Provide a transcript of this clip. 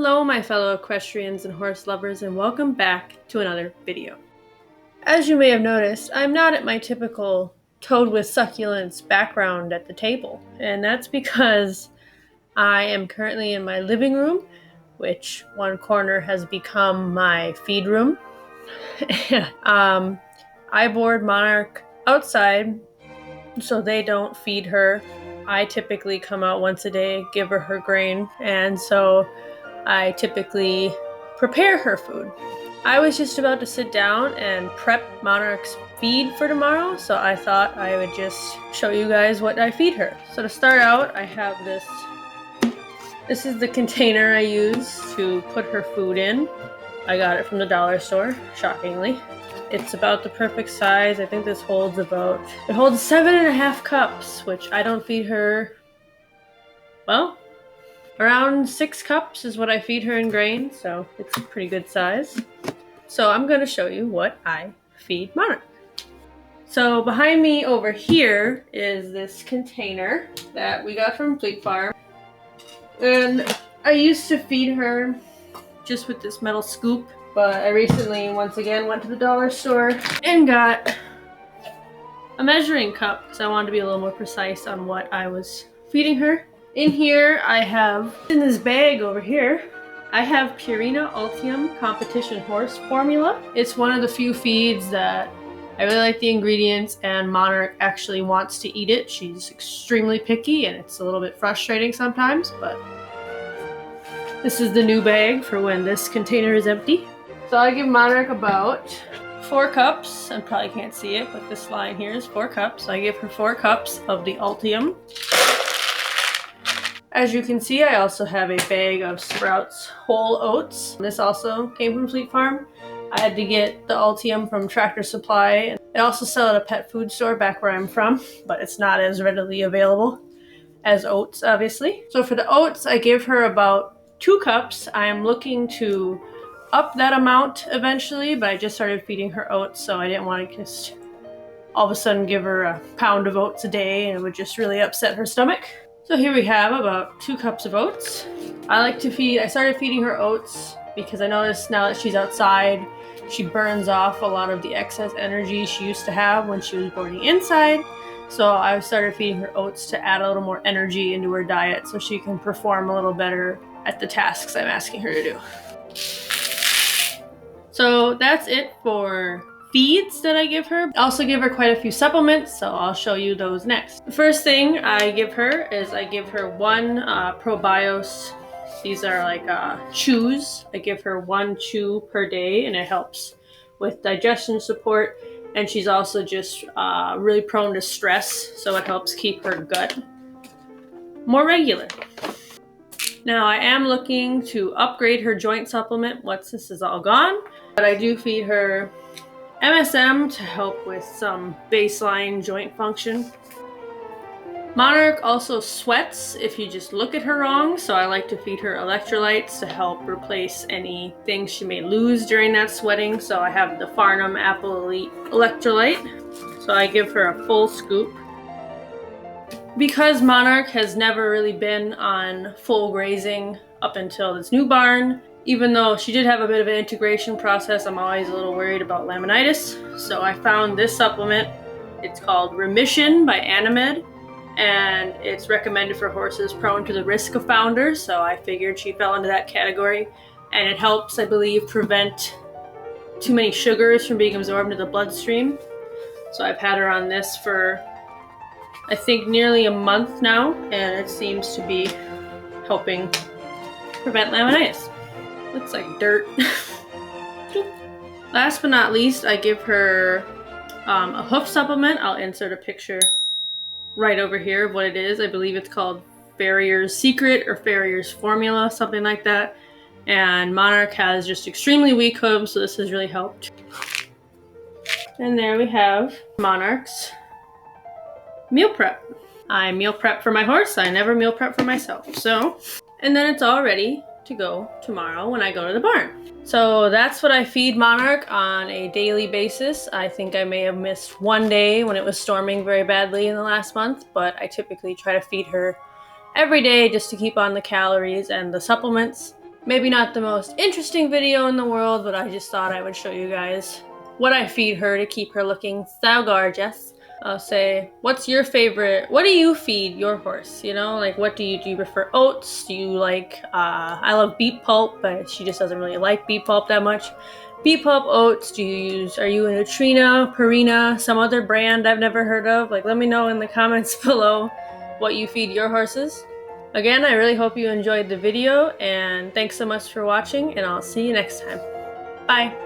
Hello my fellow equestrians and horse lovers, and welcome back to another video. As you may have noticed, I'm not at my typical toad with succulents background at the table, and that's because I am currently in my living room, which one corner has become my feed room. I board Monarch outside so they don't feed her. I typically come out once a day, give her grain, and so I typically prepare her food. I was just about to sit down and prep Monarch's feed for tomorrow, so I thought I would just show you guys what I feed her. So to start out, I have this. This is the container I use to put her food in. I got it from the dollar store, shockingly. It's about the perfect size. I think this holds it holds 7.5 cups, which I don't feed her, well, around 6 cups is what I feed her in grain, so it's a pretty good size. So I'm going to show you what I feed Monarch. So behind me over here is this container that we got from Fleet Farm. And I used to feed her just with this metal scoop, but I recently once again went to the dollar store and got a measuring cup because I wanted to be a little more precise on what I was feeding her. In here I have, in this bag over here, I have Purina Opium competition horse formula. It's one of the few feeds that I really like the ingredients, and Monarch actually wants to eat it. She's extremely picky and it's a little bit frustrating sometimes, but this is the new bag for when this container is empty. So I give Monarch about 4 cups, and probably can't see it, but this line here is 4 cups. I give her 4 cups of the Ultium. As you can see, I also have a bag of Sprouts whole oats. This also came from Fleet Farm. I had to get the Ultium from Tractor Supply. They also sell at a pet food store back where I'm from, but it's not as readily available as oats, obviously. So for the oats, I give her about 2 cups. I am looking to up that amount eventually, but I just started feeding her oats, so I didn't want to just all of a sudden give her a pound of oats a day, and it would just really upset her stomach. So here we have about 2 cups of oats. I started feeding her oats because I noticed now that she's outside, she burns off a lot of the excess energy she used to have when she was boarding inside. So I started feeding her oats to add a little more energy into her diet so she can perform a little better at the tasks I'm asking her to do. So that's it for feeds that I give her. I also give her quite a few supplements, so I'll show you those next. The first thing I give her is I give her 1 ProBios. These are like chews. I give her 1 chew per day, and it helps with digestion support. And she's also just really prone to stress, so it helps keep her gut more regular. Now I am looking to upgrade her joint supplement once this is all gone, but I do feed her MSM to help with some baseline joint function. Monarch also sweats if you just look at her wrong, so I like to feed her electrolytes to help replace any things she may lose during that sweating. So I have the Farnham Apple Elite electrolyte, so I give her a full scoop. Because Monarch has never really been on full grazing up until this new barn, even though she did have a bit of an integration process, I'm always a little worried about laminitis. So I found this supplement. It's called Remission by Animed, and it's recommended for horses prone to the risk of founders. So I figured she fell into that category, and it helps, I believe, prevent too many sugars from being absorbed into the bloodstream. So I've had her on this for, I think, nearly a month now, and it seems to be helping prevent laminitis. Looks like dirt. Last but not least, I give her a hoof supplement. I'll insert a picture right over here of what it is. I believe it's called Farrier's Secret or Farrier's Formula, something like that. And Monarch has just extremely weak hooves, so this has really helped. And there we have Monarch's meal prep. I meal prep for my horse. I never meal prep for myself. So, and then it's all ready to go tomorrow when I go to the barn. So that's what I feed Monarch on a daily basis. I think I may have missed 1 day when it was storming very badly in the last month, but I typically try to feed her every day just to keep on the calories and the supplements. Maybe not the most interesting video in the world, but I just thought I would show you guys what I feed her to keep her looking so gorgeous. I'll say, what's your favorite? What do you feed your horse? You know, like what do you prefer oats? Do you like, I love beet pulp, but she just doesn't really like beet pulp that much. Beet pulp, oats, are you a Purina, some other brand I've never heard of? Like, let me know in the comments below what you feed your horses. Again, I really hope you enjoyed the video, and thanks so much for watching, and I'll see you next time. Bye!